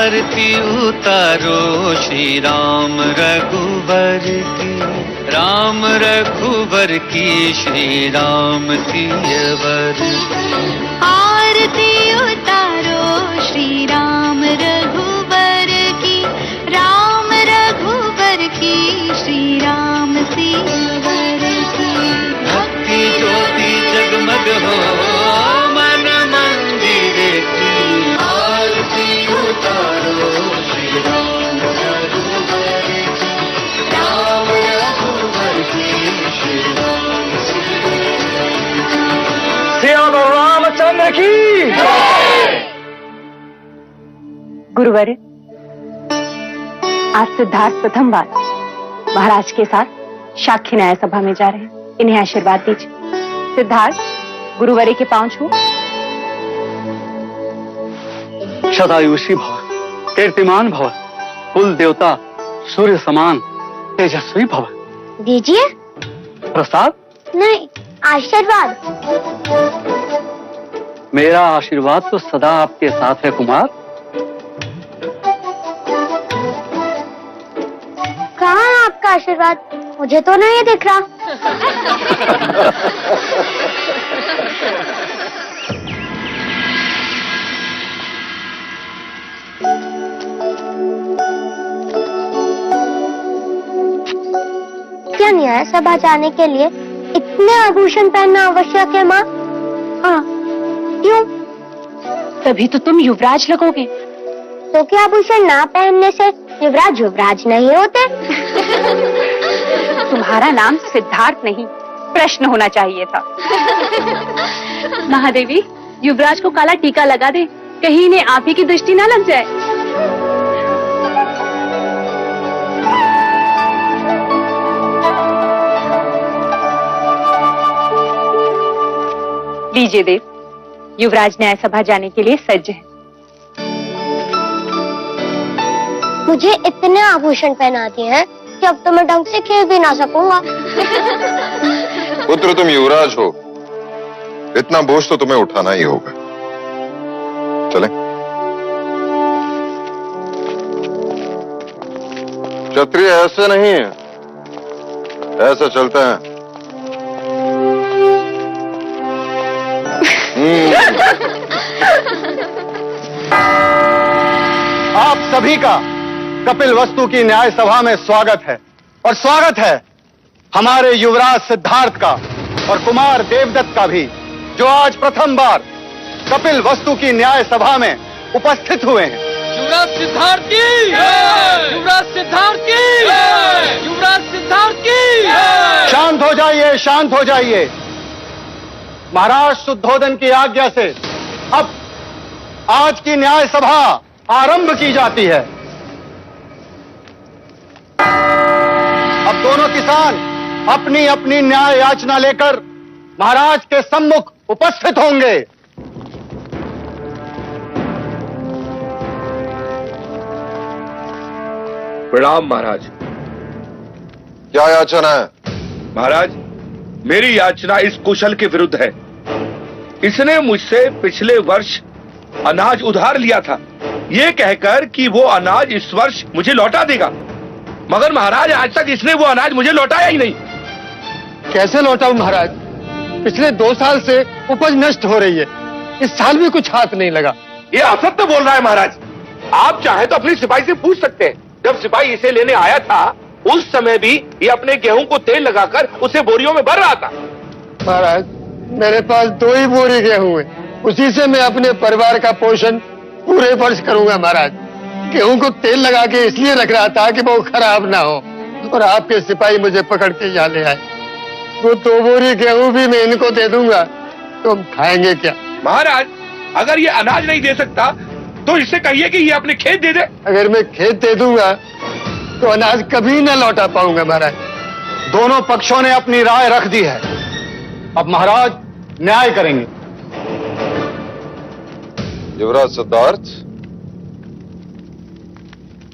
आरती उतारो श्री राम रघुवर की, राम रघुवर की, श्री राम सियवर की। आरती उतारो श्री राम रघुवर की, राम रघुवर की, श्री राम सियवर की। भक्ति ज्योति जगमग हो मन मंदिर की, आरती उतारो श्री राम रघुवर की, राम रघुवर की, श्री राम सियावर रामचंद्र की। गुरुवर, आज सिद्धार्थ प्रथम बार महाराज के साथ साक्षी न्याय सभा में जा रहे हैं। इन्हें आशीर्वाद दीजिए। सिद्धार्थ, गुरुवरे के पांव छू। सदायुषी भव, कीर्तिमान भव, कुल देवता सूर्य समान तेजस्वी भव। दीजिए। प्रसाद नहीं, आशीर्वाद। मेरा आशीर्वाद तो सदा आपके साथ है कुमार। कहाँ है आपका आशीर्वाद? मुझे तो नहीं दिख रहा। क्या न्याय सभा जाने के लिए इतने आभूषण पहनना आवश्यक है माँ? हाँ, क्यों? तभी तो तुम युवराज लगोगे। तो क्या आभूषण ना पहनने से युवराज युवराज नहीं होते? तुम्हारा नाम सिद्धार्थ नहीं, प्रश्न होना चाहिए था। महादेवी, युवराज को काला टीका लगा दे, कहीं इन्हें आप ही की दृष्टि ना लग जाए। लीजिए देव, युवराज न्याय सभा जाने के लिए सज्ज है। मुझे इतने आभूषण पहना दिए हैं कि अब तो मैं ढंग से खेल भी ना सकूंगा। पुत्र, तुम युवराज हो, इतना बोझ तो तुम्हें उठाना ही होगा। चलें? क्षत्रिय ऐसे नहीं है, ऐसे चलते हैं। आप सभी का कपिल वस्तु की न्याय सभा में स्वागत है। और स्वागत है हमारे युवराज सिद्धार्थ का और कुमार देवदत्त का भी, जो आज प्रथम बार कपिल वस्तु की न्याय सभा में उपस्थित हुए हैं। युवराज सिद्धार्थ की, युवराज सिद्धार्थ की, युवराज सिद्धार्थ की। शांत हो जाइए, शांत हो जाइए। महाराज शुद्धोदन की आज्ञा से अब आज की न्याय सभा आरंभ की जाती है। अब दोनों किसान अपनी अपनी न्याय याचना लेकर महाराज के सम्मुख उपस्थित होंगे। प्रणाम महाराज। क्या याचना है? महाराज, मेरी याचना इस कुशल के विरुद्ध है। इसने मुझसे पिछले वर्ष अनाज उधार लिया था, ये कहकर कि वो अनाज इस वर्ष मुझे लौटा देगा, मगर महाराज आज तक इसने वो अनाज मुझे लौटाया ही नहीं। कैसे लौटाऊं महाराज? पिछले 2 साल से उपज नष्ट हो रही है, इस साल भी कुछ हाथ नहीं लगा। ये असत्य बोल रहा है महाराज। आप चाहे तो अपनी सिपाही से पूछ सकते हैं। जब सिपाही इसे लेने आया था उस समय भी ये अपने गेहूं को तेल लगाकर उसे बोरियों में भर रहा था। महाराज, मेरे पास 2 ही बोरी गेहूं है, उसी से मैं अपने परिवार का पोषण पूरे वर्ष करूंगा महाराज। गेहूं को तेल लगा के इसलिए रख रहा था कि वो खराब ना हो, और आपके सिपाही मुझे पकड़ के यहाँ ले आए। वो 2 बोरी गेहूं भी मैं इनको दे दूंगा, तो हम खाएंगे क्या? महाराज, अगर ये अनाज नहीं दे सकता तो इससे कहिए कि ये अपने खेत दे दे। अगर मैं खेत दे दूंगा तो अनाज कभी न लौटा पाऊंगा महाराज। दोनों पक्षों ने अपनी राय रख दी है, अब महाराज न्याय करेंगे। युवराज सिद्धार्थ,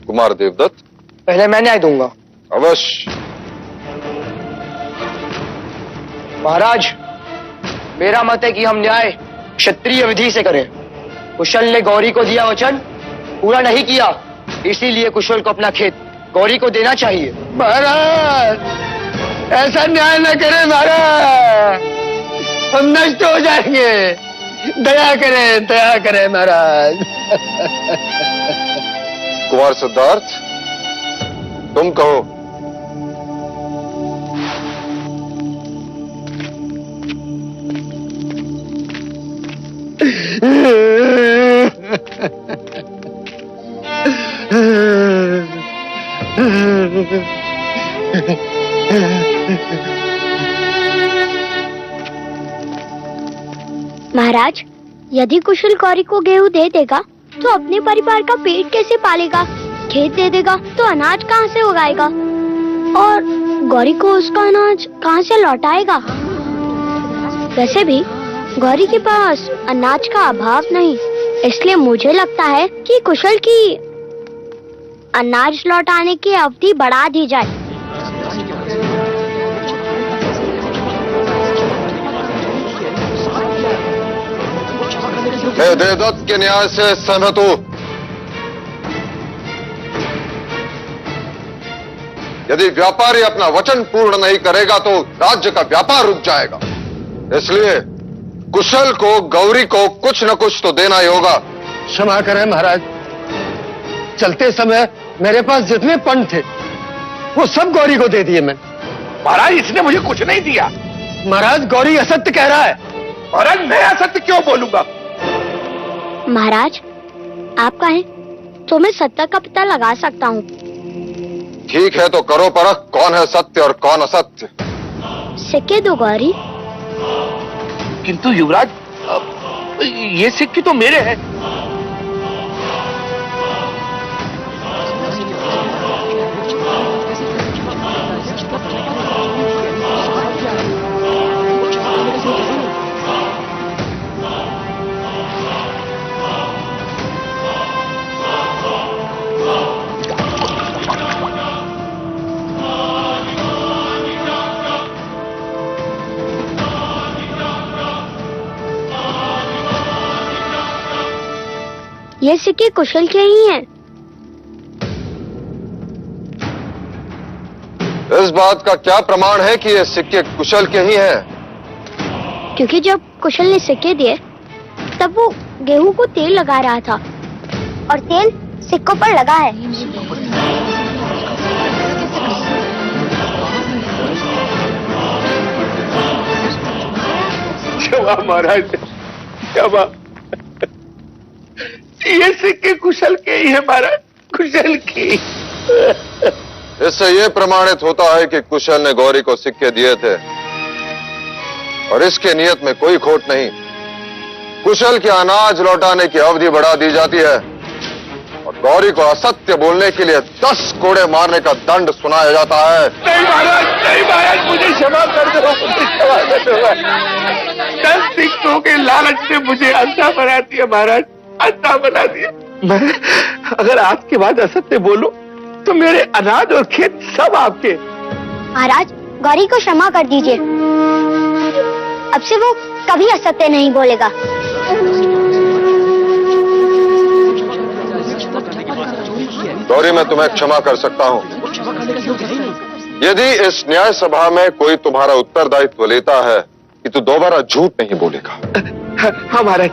कुमार देवदत्त। पहले मैं न्याय दूंगा। अवश्य। महाराज, मेरा मत है कि हम न्याय क्षत्रिय विधि से करें। कुशल ने गौरी को दिया वचन पूरा नहीं किया, इसीलिए कुशल को अपना खेत गौरी को देना चाहिए। महाराज ऐसा न्याय न करें महाराज, हम नष्ट हो जाएंगे। दया करें महाराज। कुमार सिद्धार्थ, तुम कहो। महाराज, यदि कुशल गौरी को गेहूं दे देगा तो अपने परिवार का पेट कैसे पालेगा? खेत दे देगा तो अनाज कहाँ से उगाएगा? और गौरी को उसका अनाज कहाँ से लौटाएगा? वैसे भी गौरी के पास अनाज का अभाव नहीं, इसलिए मुझे लगता है कि कुशल की अनाज लौटाने की अवधि बढ़ा दी जाए। मैं देवदत्त के न्याय से सहमत हूं। यदि व्यापारी अपना वचन पूर्ण नहीं करेगा तो राज्य का व्यापार रुक जाएगा। इसलिए कुशल को, गौरी को कुछ न कुछ तो देना ही होगा। क्षमा करें महाराज, चलते समय मेरे पास जितने पन थे वो सब गौरी को दे दिए मैंने। महाराज इसने मुझे कुछ नहीं दिया। महाराज गौरी असत्य कह रहा है। महाराज मैं असत्य क्यों बोलूंगा? महाराज आप कहें तो मैं सत्य का पता लगा सकता हूँ। ठीक है तो करो परख, कौन है सत्य और कौन असत्य। सिक्के दो गौरी। किंतु युवराज, ये सिक्के तो मेरे हैं। ये सिक्के कुशल के ही हैं। इस बात का क्या प्रमाण है कि ये सिक्के कुशल के ही हैं? क्योंकि जब कुशल ने सिक्के दिए तब वो गेहूं को तेल लगा रहा था और तेल सिक्कों पर लगा है। क्षमा महाराज, क्षमा। ये सिक्के कुशल के ही है महाराज, कुशल के। इससे यह प्रमाणित होता है कि कुशल ने गौरी को सिक्के दिए थे और इसके नियत में कोई खोट नहीं। कुशल के अनाज लौटाने की अवधि बढ़ा दी जाती है और गौरी को असत्य बोलने के लिए 10 कोड़े मारने का दंड सुनाया जाता है। नहीं महाराज, मुझे क्षमा कर दो, मुझे क्षमा कर दो। 10 सिक्कों के लालच से मुझे अंधा बना दिया महाराज, अंधा बना दिया। मैं अगर आपके बाद असत्य बोलूं तो मेरे अनाज और खेत सब आपके। महाराज गौरी को क्षमा कर दीजिए, अब से वो कभी असत्य नहीं बोलेगा। गौरी मैं तुम्हें क्षमा कर सकता हूं यदि इस न्याय सभा में कोई तुम्हारा उत्तरदायित्व लेता है कि तू दोबारा झूठ नहीं बोलेगा। हाँ महाराज।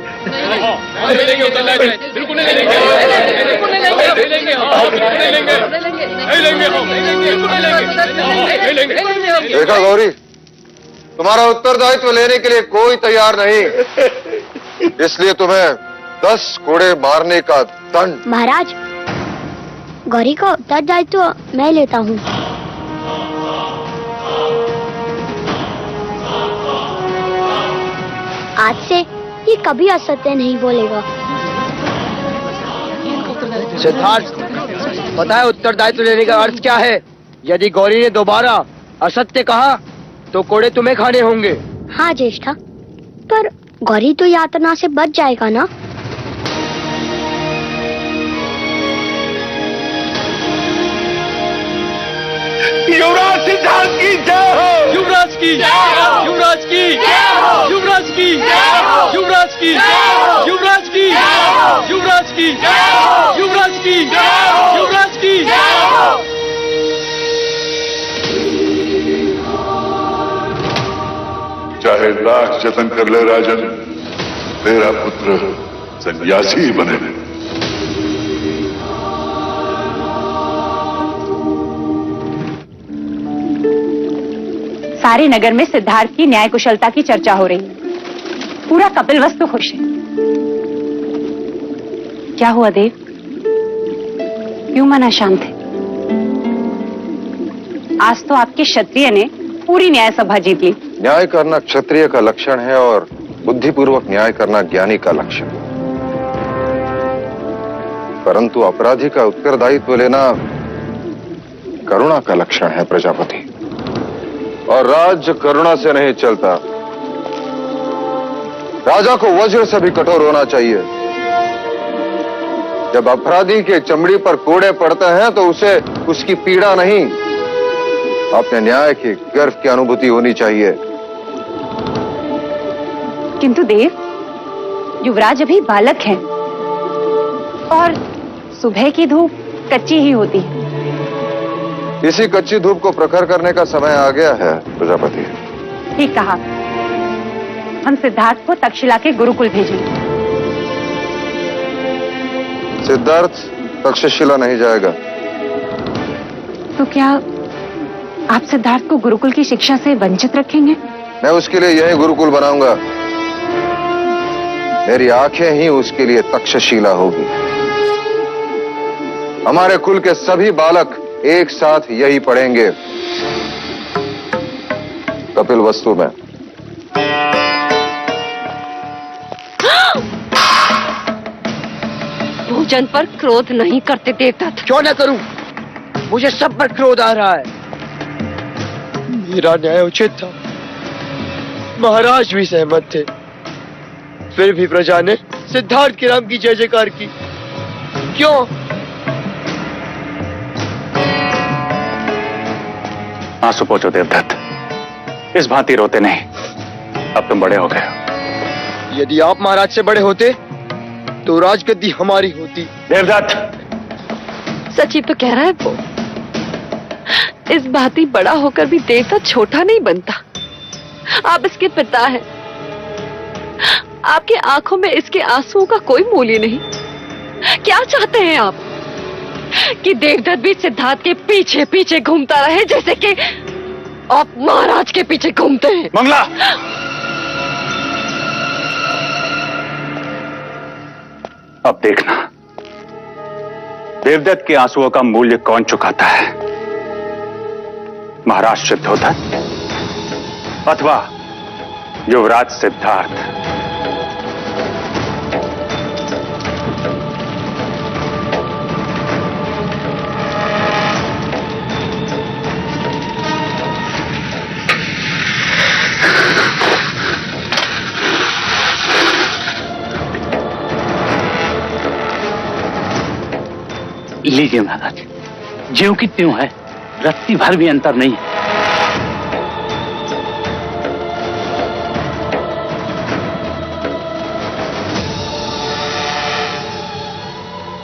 देखा गौरी, तुम्हारा उत्तरदायित्व लेने के लिए कोई तैयार नहीं, इसलिए तुम्हें 10 कोड़े मारने का दंड। महाराज गौरी का उत्तरदायित्व मैं लेता हूँ। आज से ये कभी असत्य नहीं बोलेगा। सिद्धार्थ, पता है उत्तरदायित्व लेने का अर्थ क्या है? यदि गौरी ने दोबारा असत्य कहा तो कोड़े तुम्हें खाने होंगे। हाँ ज्येष्ठा, पर गौरी तो यातना से बच जाएगा ना? युवराज सिद्धार्थ की जय हो। युवराज की जय हो। युवराज की जय हो। युवराज की जय हो। युवराज की जय हो। युवराज की युवराज की, युवराज की, युवराज की। चाहे लाख जतन कर ले राजन, तेरा पुत्र सन्यासी ही बने। सारे नगर में सिद्धार्थ की न्याय कुशलता की चर्चा हो रही है। पूरा कपिलवस्तु खुश है। क्या हुआ देव, क्यों मन अशांत है? आज तो आपके क्षत्रिय ने पूरी न्याय सभा जीत ली। न्याय करना क्षत्रिय का लक्षण है और बुद्धिपूर्वक न्याय करना ज्ञानी का लक्षण। परंतु अपराधी का उत्तरदायित्व लेना करुणा का लक्षण है प्रजापति। और राज्य करुणा से नहीं चलता। राजा को वज्र से भी कठोर होना चाहिए। जब अपराधी के चमड़ी पर कोड़े पड़ते हैं तो उसे उसकी पीड़ा नहीं, अपने न्याय के गर्व की अनुभूति होनी चाहिए। किंतु देव, युवराज अभी बालक हैं और सुबह की धूप कच्ची ही होती है। इसी कच्ची धूप को प्रखर करने का समय आ गया है प्रजापति। ठीक कहा। हम सिद्धार्थ को तक्षशिला के गुरुकुल भेजेंगे। सिद्धार्थ तक्षशिला नहीं जाएगा। तो क्या आप सिद्धार्थ को गुरुकुल की शिक्षा से वंचित रखेंगे? मैं उसके लिए यही गुरुकुल बनाऊंगा। मेरी आंखें ही उसके लिए तक्षशिला होगी। हमारे कुल के सभी बालक एक साथ यही पढ़ेंगे कपिलवस्तु में। भोजन पर क्रोध नहीं करते देवता। क्यों न करूं? मुझे सब पर क्रोध आ रहा है। मेरा न्याय उचित था, महाराज भी सहमत थे, फिर भी प्रजा ने सिद्धार्थ के नाम की जय जयकार की। क्यों? आंसू पोंछो देवदत्त, इस भांति रोते नहीं। अब तुम बड़े हो गए हो। यदि आप महाराज से बड़े होते तो राजगद्दी हमारी होती। देवदत्त सच ही तो कह रहा है वो। इस भांति बड़ा होकर भी देवता छोटा नहीं बनता। आप इसके पिता हैं। आपके आंखों में इसके आंसुओं का कोई मूल्य नहीं। क्या चाहते हैं आप कि देवदत्त भी सिद्धार्थ के पीछे पीछे घूमता रहे जैसे कि आप महाराज के पीछे घूमते हैं? मंगला, अब देखना देवदत्त के आंसुओं का मूल्य कौन चुकाता है, महाराज शुद्धोधन अथवा युवराज सिद्धार्थ। लीजिए महाराज, ज्यों की त्यों है, रत्ती भर भी अंतर नहीं है।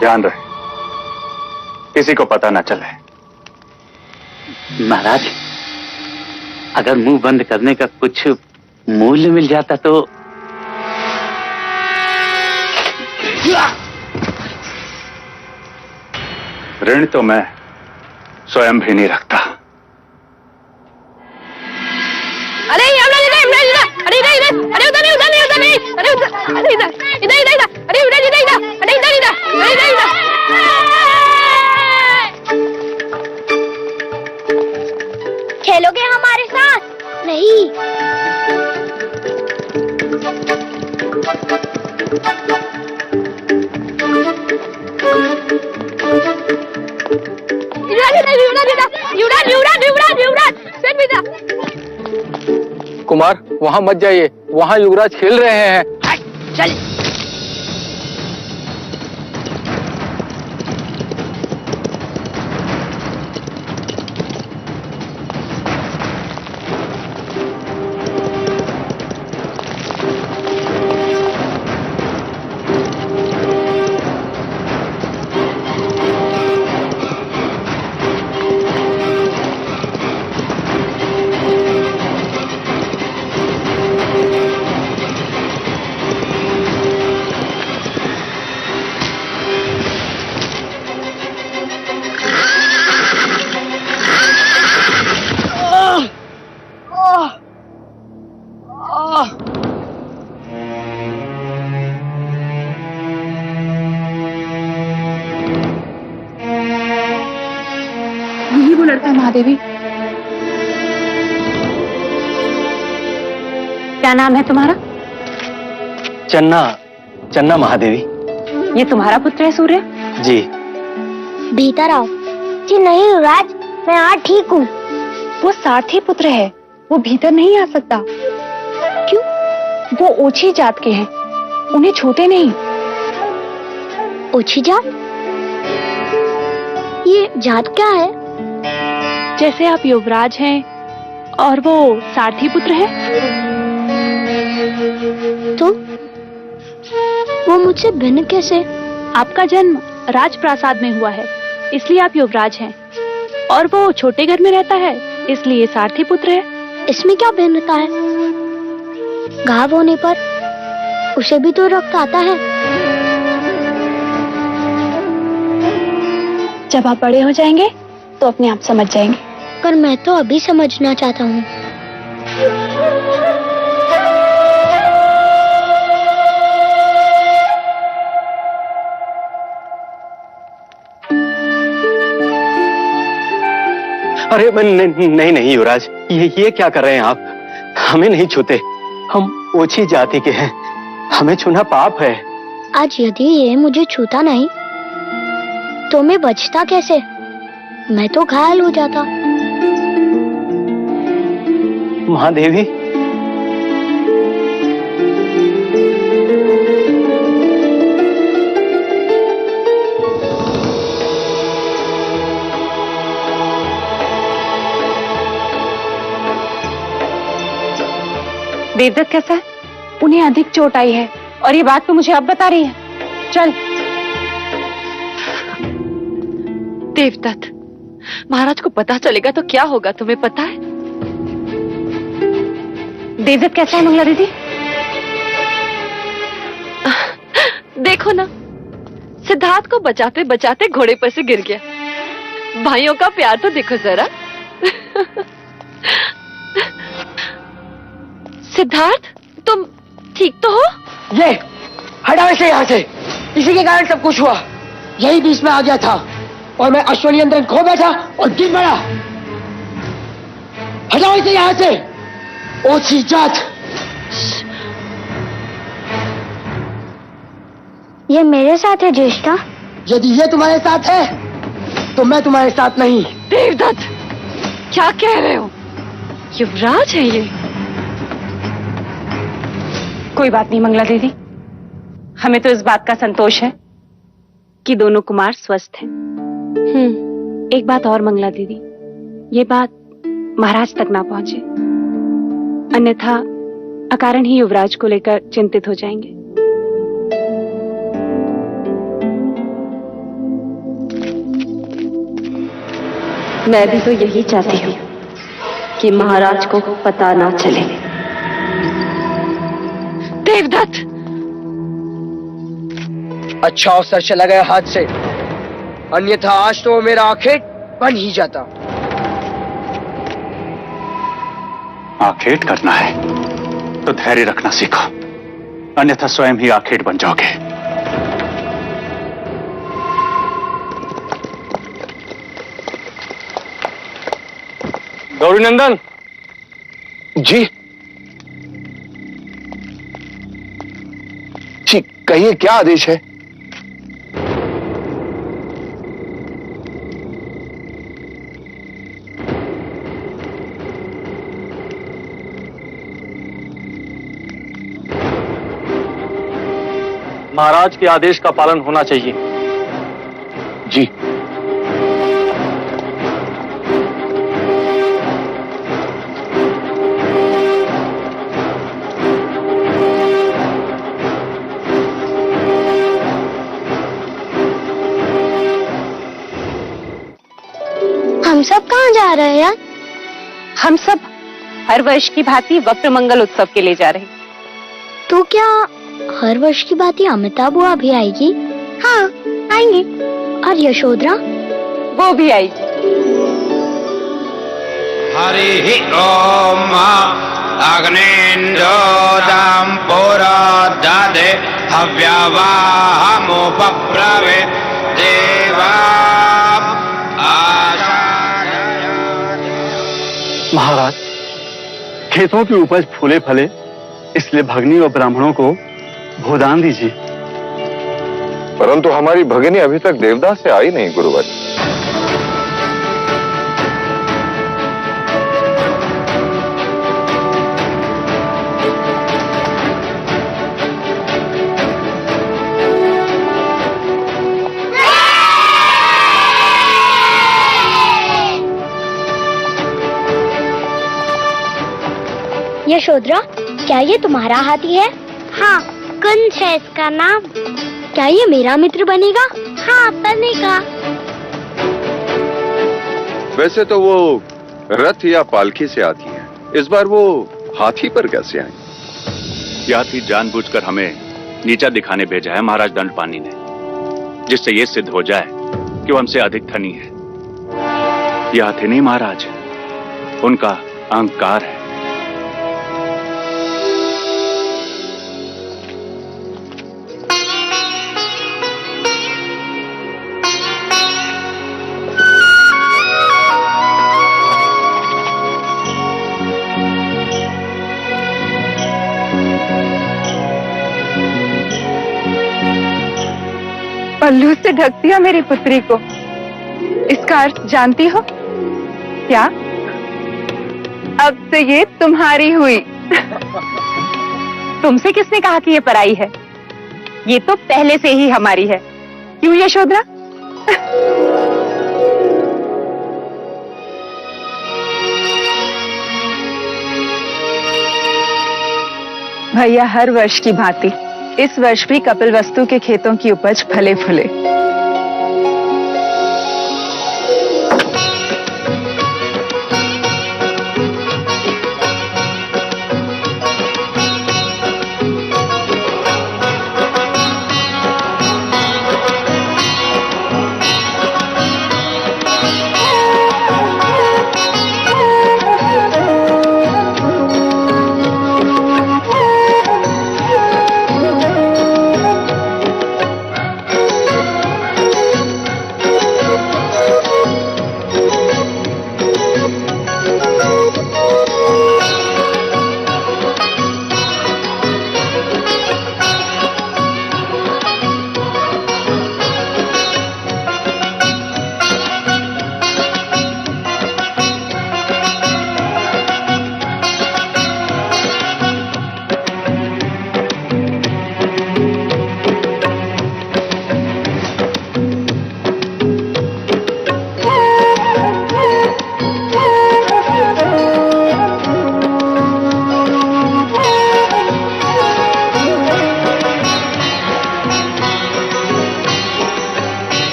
ध्यान रहे, किसी को पता ना चले। महाराज, अगर मुंह बंद करने का कुछ मूल्य मिल जाता तो। ऋण तो मैं स्वयं भी नहीं रखता। अरे अरे इधर इधर, अरे उधर नहीं, उधर नहीं, उधर नहीं, अरे उधर, अरे इधर इधर इधर इधर, अरे उधर इधर इधर, अरे इधर इधर, अरे इधर इधर। खेलोगे हमारे साथ? नहीं। कुमार, वहां मत जाइए, वहां युवराज खेल रहे हैं। चल। क्या नाम है तुम्हारा? चन्ना, चन्ना महादेवी। ये तुम्हारा पुत्र है सूर्य? जी। भीतर आओ। जी नहीं युवराज, मैं यहाँ ठीक हूँ। वो सारथी पुत्र है, वो भीतर नहीं आ सकता। क्यों? वो ओछी जात के हैं, उन्हें छूते नहीं। ओछी जात? ये जात क्या है? जैसे आप युवराज हैं और वो सारथी पुत्र है। तो वो मुझसे भिन्न कैसे? आपका जन्म राजप्रासाद में हुआ है, इसलिए आप युवराज हैं, और वो छोटे घर में रहता है, इसलिए सारथी पुत्र है। इसमें क्या भिन्नता है? घाव होने पर उसे भी तो रक्त आता है। जब आप बड़े हो जाएंगे तो अपने आप समझ जाएंगे। पर मैं तो अभी समझना चाहता हूँ। अरे नहीं नहीं युवराज, ये क्या कर रहे हैं आप? हमें नहीं छूते, हम ओछी जाति के हैं, हमें छूना पाप है। आज यदि ये मुझे छूता नहीं तो मैं बचता कैसे? मैं तो घायल हो जाता। महादेवी, देवदत्त कैसा है? उन्हें अधिक चोट आई है और ये बात तो मुझे अब बता रही है। चल। देवदत्त, महाराज को पता चलेगा तो क्या होगा, तुम्हें पता है? देवदत्त कैसा है मंगला दीदी? देखो ना, सिद्धार्थ को बचाते बचाते घोड़े पर से गिर गया। भाइयों का प्यार तो देखो जरा। सिद्धार्थ, तुम ठीक तो हो? ये हटाओ इसे यहाँ से, इसी के कारण सब कुछ हुआ। यही बीच में आ गया था और मैं अश्वनियंत्रण खो बैठा और गिर पड़ा। हटाओ इसे यहाँ से, ओछी जात। ये मेरे साथ है ज्येष्ठा। यदि ये तुम्हारे साथ है तो मैं तुम्हारे साथ नहीं। देवदत्त, क्या कह रहे हो? युवराज है ये। कोई बात नहीं मंगला दीदी, हमें तो इस बात का संतोष है कि दोनों कुमार स्वस्थ हैं। एक बात और मंगला दीदी, ये बात महाराज तक ना पहुंचे, अन्यथा अकारण ही युवराज को लेकर चिंतित हो जाएंगे। मैं भी तो यही चाहती हूँ कि महाराज को पता ना चले। देवदत्त, अच्छा अवसर चला गया हाथ से, अन्यथा आज तो मेरा आखेट बन ही जाता। आखेट करना है तो धैर्य रखना सीखो, अन्यथा स्वयं ही आखेट बन जाओगे। गौरीनंदन जी, जी कहिए क्या आदेश है? महाराज के आदेश का पालन होना चाहिए। जी। हम सब कहाँ जा रहे हैं यार? हम सब हर वर्ष की भांति वक्र मंगल उत्सव के लिए जा रहे हैं। तो क्या हर वर्ष की भांति अमिता बुआ भी आएगी? हाँ आएंगी। और यशोधरा? वो भी आएगी। हरि ओम अग्नेन्द्रोदाम पुरोदधे हव्यवाहमुपब्रवे देवा। महाराज, खेतों की उपज फूले फले इसलिए भगनी और ब्राह्मणों को भूदान दीजिए। परंतु हमारी भगिनी अभी तक देवदास से आई नहीं गुरुवर। यशोधरा, क्या ये तुम्हारा हाथी है? हाँ, कुंज है इसका नाम। क्या ये मेरा मित्र बनेगा? हाँ, बनेगा। वैसे तो वो रथ या पालकी से आती है, इस बार वो हाथी पर कैसे आई? यह हाथी जानबूझकर हमें नीचा दिखाने भेजा है महाराज दंडपानी ने, जिससे ये सिद्ध हो जाए कि वो हमसे अधिक धनी है। यह हाथी नहीं महाराज, उनका अहंकार है। पल्लू से ढक दिया मेरी पुत्री को, इसका अर्थ जानती हो क्या? अब से ये तुम्हारी हुई। तुमसे किसने कहा कि ये पराई है? ये तो पहले से ही हमारी है, क्यों यशोधरा? भैया, हर वर्ष की भांति इस वर्ष भी कपिलवस्तु के खेतों की उपज फले फूले।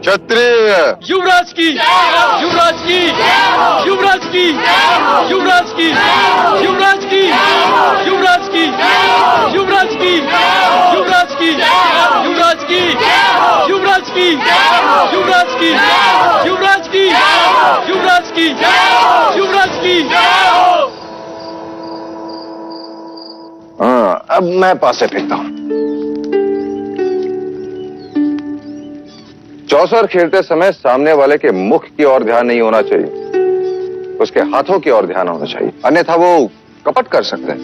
क्षत्रिय, युवराज की, युवराज की, युवराज की, युवराज की, युवराज की, युवराज की, युवराज की, युवराज की, युवराज की, युवराज की, युवराज की, युवराज की, युवराज की, युवराज की। हाँ, अब मैं पासे फेंकता हूं। चौसर खेलते समय सामने वाले के मुख की ओर ध्यान नहीं होना चाहिए, उसके हाथों की ओर ध्यान होना चाहिए, अन्यथा वो कपट कर सकते हैं।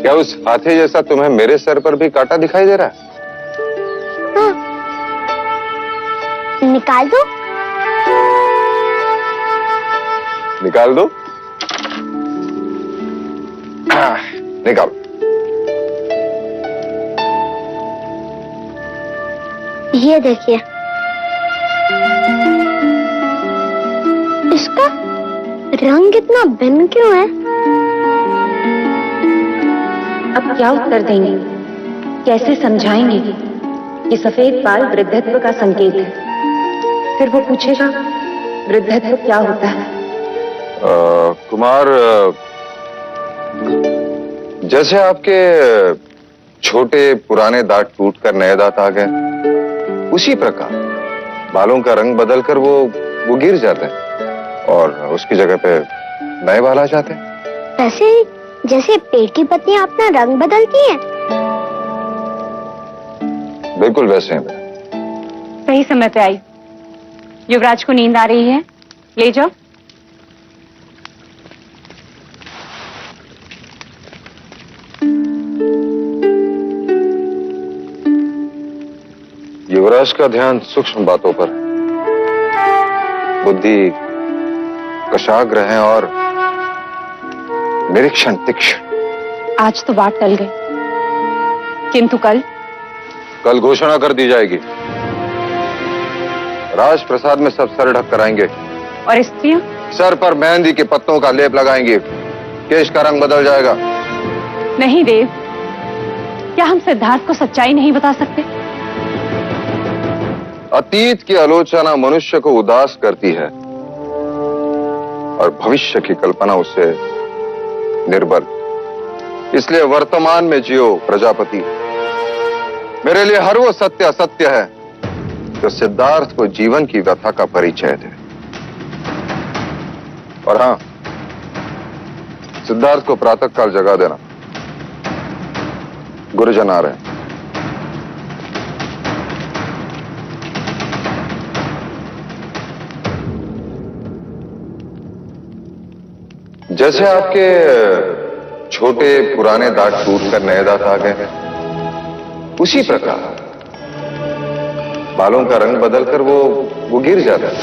क्या उस हाथी जैसा तुम्हें मेरे सर पर भी कांटा दिखाई दे रहा है? हाँ। निकाल दो। निकाल दो। निकाल। ये देखिए, इसका रंग इतना भिन्न क्यों है? अब क्या उत्तर देंगे, कैसे समझाएंगे? ये सफेद बाल वृद्धत्व का संकेत है। फिर वो पूछेगा वृद्धत्व क्या होता है? कुमार, जैसे आपके छोटे पुराने दांत टूटकर नए दांत आ गए, उसी प्रकार बालों का रंग बदलकर वो गिर जाते हैं और उसकी जगह पे नए बाल आ जाते हैं। वैसे जैसे पेड़ की पत्तियां अपना रंग बदलती हैं। बिल्कुल वैसे हैं। सही समय पे आई। युवराज को नींद आ रही है, ले जाओ। युवराज का ध्यान सूक्ष्म बातों पर है, बुद्धि कशाग्र है और निरीक्षण तीक्ष्ण। आज तो बात टल गई, किंतु कल घोषणा कर दी जाएगी। राजप्रसाद में सब सर ढक कराएंगे और स्त्रियां सर पर मेहंदी के पत्तों का लेप लगाएंगे, केश का रंग बदल जाएगा। नहीं देव, क्या हम सिद्धार्थ को सच्चाई नहीं बता सकते? अतीत की आलोचना मनुष्य को उदास करती है और भविष्य की कल्पना उसे निर्बल। इसलिए वर्तमान में जियो प्रजापति। मेरे लिए हर वो सत्य असत्य है जो सिद्धार्थ को जीवन की व्यथा का परिचय दे। और हां, सिद्धार्थ को प्रातःकाल जगा देना, गुरुजन आ रहे हैं। जैसे आपके छोटे पुराने दांत टूटकर नए दांत आ गए, उसी प्रकार बालों का रंग बदलकर वो गिर जाता है।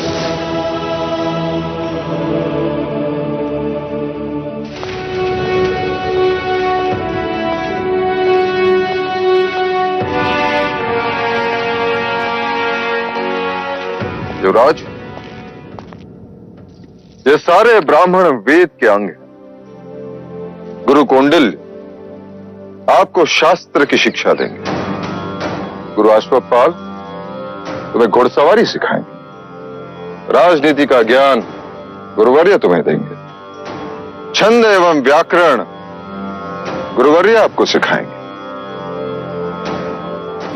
युवराज, ये सारे ब्राह्मण वेद के अंग हैं। गुरु कौंडिल्य आपको शास्त्र की शिक्षा देंगे। गुरु अश्वपाल तुम्हें घुड़सवारी सिखाएंगे। राजनीति का ज्ञान गुरुवर्य तुम्हें देंगे। छंद एवं व्याकरण गुरुवर्य आपको सिखाएंगे।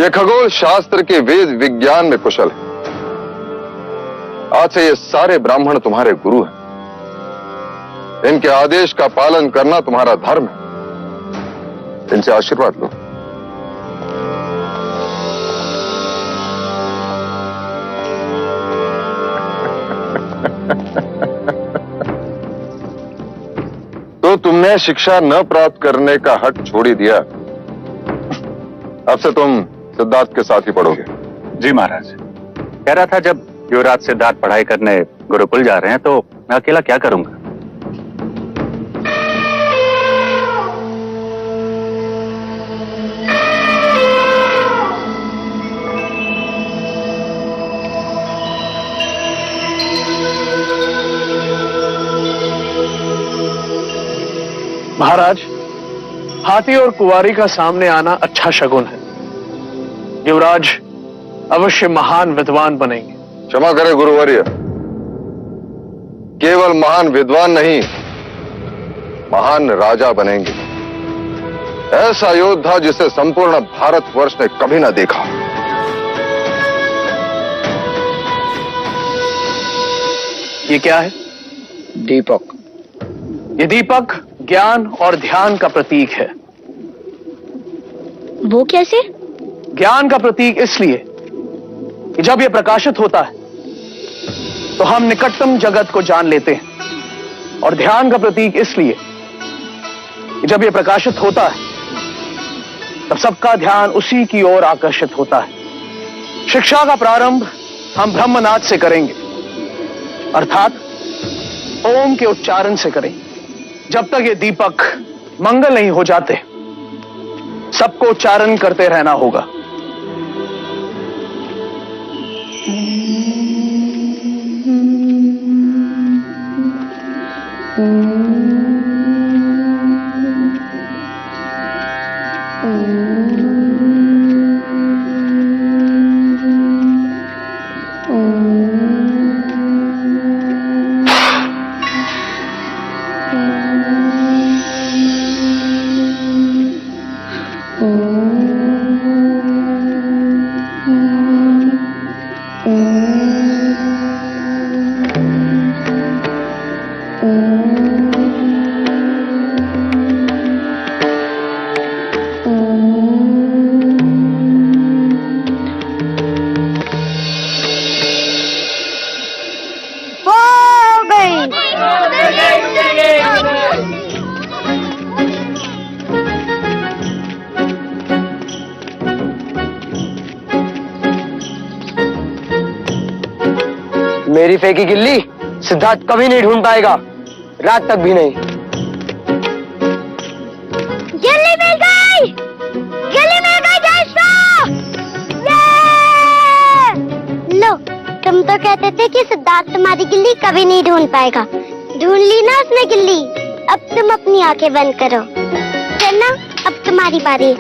ये खगोल शास्त्र के वेद विज्ञान में कुशल है। आज से ये सारे ब्राह्मण तुम्हारे गुरु हैं। इनके आदेश का पालन करना तुम्हारा धर्म है। इनसे आशीर्वाद लो। तो तुमने शिक्षा न प्राप्त करने का हट छोड़ ही दिया। अब से तुम सिद्धार्थ के साथ ही पढ़ोगे। जी महाराज। कह रहा था जब युवराज सिद्धार्थ पढ़ाई करने गुरुकुल जा रहे हैं तो मैं अकेला क्या करूंगा। महाराज, हाथी और कुंवारी का सामने आना अच्छा शगुन है। युवराज अवश्य महान विद्वान बनेंगे। क्षमा करें गुरुवर्य, केवल महान विद्वान नहीं, महान राजा बनेंगे। ऐसा योद्धा जिसे संपूर्ण भारतवर्ष ने कभी ना देखा। ये क्या है? दीपक। ये दीपक ज्ञान और ध्यान का प्रतीक है। वो कैसे? ज्ञान का प्रतीक इसलिए कि जब यह प्रकाशित होता है तो हम निकटतम जगत को जान लेते हैं, और ध्यान का प्रतीक इसलिए कि जब यह प्रकाशित होता है तब सबका ध्यान उसी की ओर आकर्षित होता है। शिक्षा का प्रारंभ हम ब्रह्मनाद से करेंगे, अर्थात ओम के उच्चारण से करेंगे। जब तक ये दीपक मंगल नहीं हो जाते, सबको उच्चारण करते रहना होगा। मेरी फेंकी गिल्ली सिद्धार्थ कभी नहीं ढूंढ पाएगा, रात तक भी नहीं। गिल्ली मिल गई! गिल्ली मिल गई दोस्तों! लो, तुम तो कहते थे कि सिद्धार्थ तुम्हारी गिल्ली कभी नहीं ढूंढ पाएगा। ढूंढ ली ना उसने गिल्ली। अब तुम अपनी आंखें बंद करो। चलना, अब तुम्हारी बारी।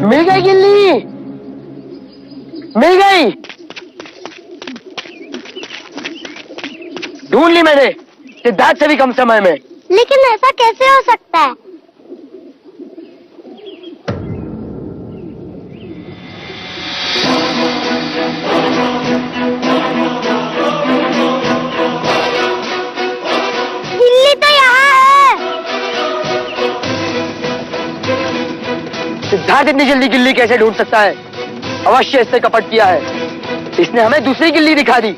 मिल गई गिल्ली, मिल गई। ढूंढ ली मैंने, सिद्धार्थ से भी कम समय में। लेकिन ऐसा कैसे हो सकता है? गिल्ली तो यहाँ है। सिद्धार्थ इतनी जल्दी गिल्ली कैसे ढूंढ सकता है? अवश्य इससे कपट किया है। इसने हमें दूसरी गिल्ली दिखा दी।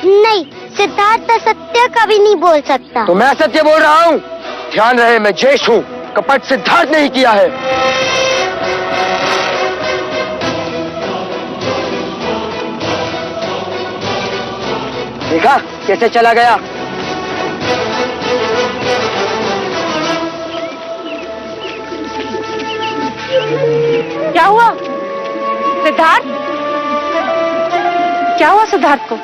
नहीं, सिद्धार्थ सत्य कभी नहीं बोल सकता। तो मैं सत्य बोल रहा हूँ। ध्यान रहे, मैं जयेश हूँ। कपट सिद्धार्थ ने ही किया है। देखा कैसे चला गया? क्या हुआ सिद्धार्थ? क्या हुआ सिद्धार्थ को?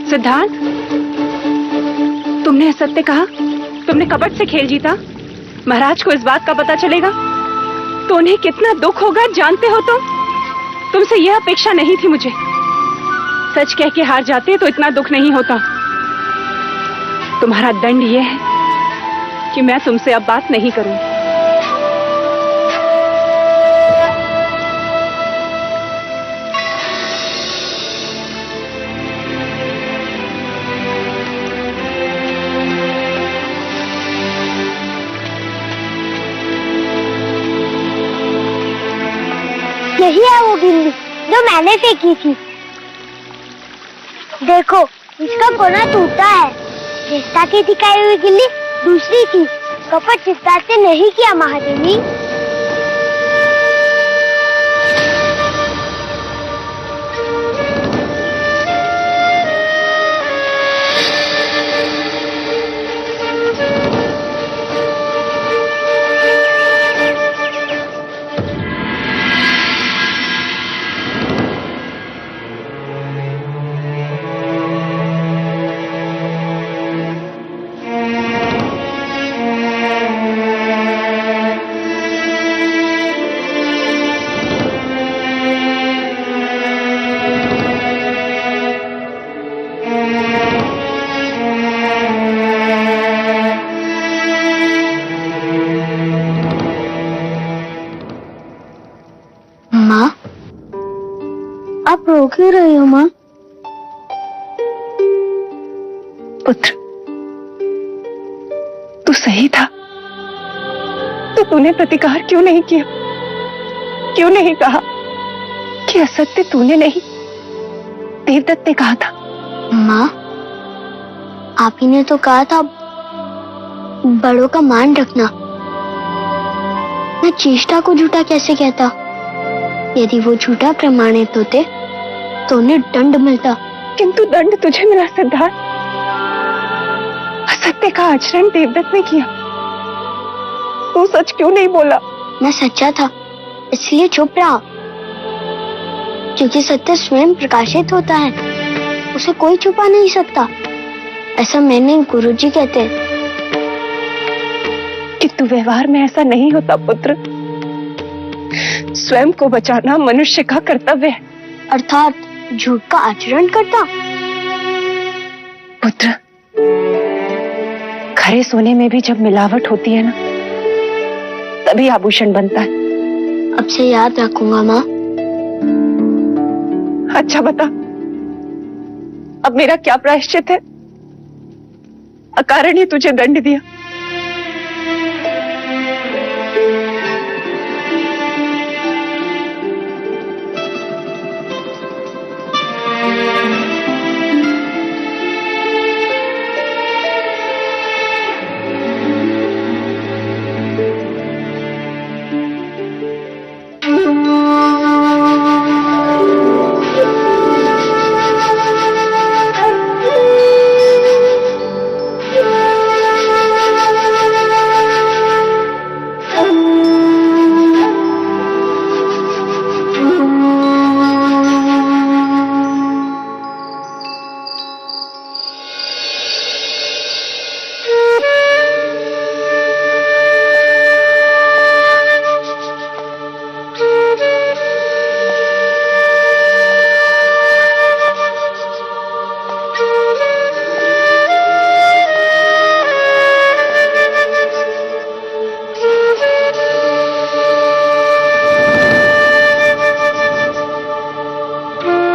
सिद्धार्थ, तुमने सत्य कहा, तुमने कपट से खेल जीता। महाराज को इस बात का पता चलेगा तो उन्हें कितना दुख होगा, जानते हो तुम? तुमसे यह अपेक्षा नहीं थी मुझे। सच कह के हार जाते तो इतना दुख नहीं होता। तुम्हारा दंड यह है कि मैं तुमसे अब बात नहीं करूं। यही है वो गिल्ली जो मैंने फेंकी थी। देखो, इसका कोना टूटा है। चिस्ता की दिखाई हुई गिल्ली दूसरी थी। कपट सिद्धार्थ ने नहीं किया महादेवी। माँ, आप रो क्यों रही हो माँ? पुत्र, तू सही था तो तूने प्रतिकार क्यों नहीं किया? क्यों नहीं कहा कि असत्य तूने नहीं, देवदत्त ने कहा था? माँ, आप ही ने तो कहा था बड़ों का मान रखना। मैं चेष्टा को झूठा कैसे कहता? यदि वो झूठा प्रमाणित होते तो उन्हें दंड मिलता। किंतु दंड तुझे मिला सिद्धार्थ। असत्य का आचरण देवदत्त ने किया। तू सच क्यों नहीं बोला? मैं सच्चा था इसलिए चुप रहा, क्योंकि सत्य स्वयं प्रकाशित होता है, उसे कोई छुपा नहीं सकता। ऐसा मैंने गुरुजी कहते हैं। किंतु व्यवहार में ऐसा नहीं होता पुत्र। स्वयं को बचाना मनुष्य का कर्तव्य है। अर्थात झूठ का आचरण करता। पुत्र, खरे सोने में भी जब मिलावट होती है ना, तभी आभूषण बनता है। अब से याद रखूंगा माँ। अच्छा बता, अब मेरा क्या प्रायश्चित है? अकारण ही तुझे दंड दिया।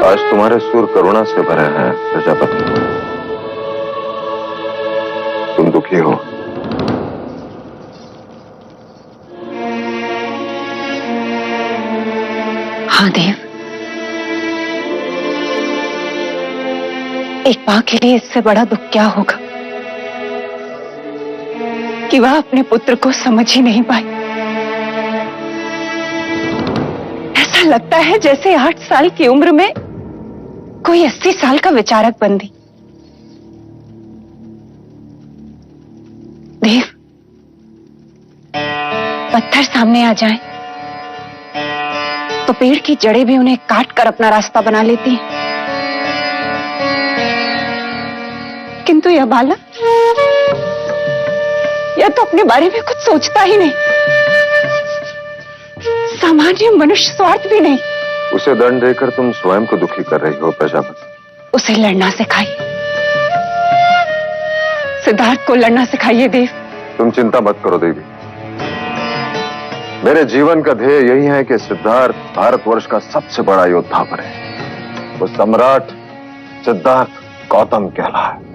आज तुम्हारे सुर करुणा से भरे हैं प्रजापति। तुम दुखी हो। हाँ देव, एक मां के लिए इससे बड़ा दुख क्या होगा कि वह अपने पुत्र को समझ ही नहीं पाई। ऐसा लगता है जैसे 8 साल की उम्र में कोई 80 साल का विचारक बन दी। देव, पत्थर सामने आ जाएं, तो पेड़ की जड़ें भी उन्हें काट कर अपना रास्ता बना लेती हैं। किंतु यह बालक, यह तो अपने बारे में कुछ सोचता ही नहीं। सामान्य मनुष्य स्वार्थ भी नहीं। उसे दंड देकर तुम स्वयं को दुखी कर रही हो प्रजापति। उसे लड़ना सिखाइए, सिद्धार्थ को लड़ना सिखाइए देव। तुम चिंता मत करो देवी। मेरे जीवन का ध्येय यही है कि सिद्धार्थ भारतवर्ष का सबसे बड़ा योद्धा बने। वो सम्राट सिद्धार्थ गौतम कहलाए।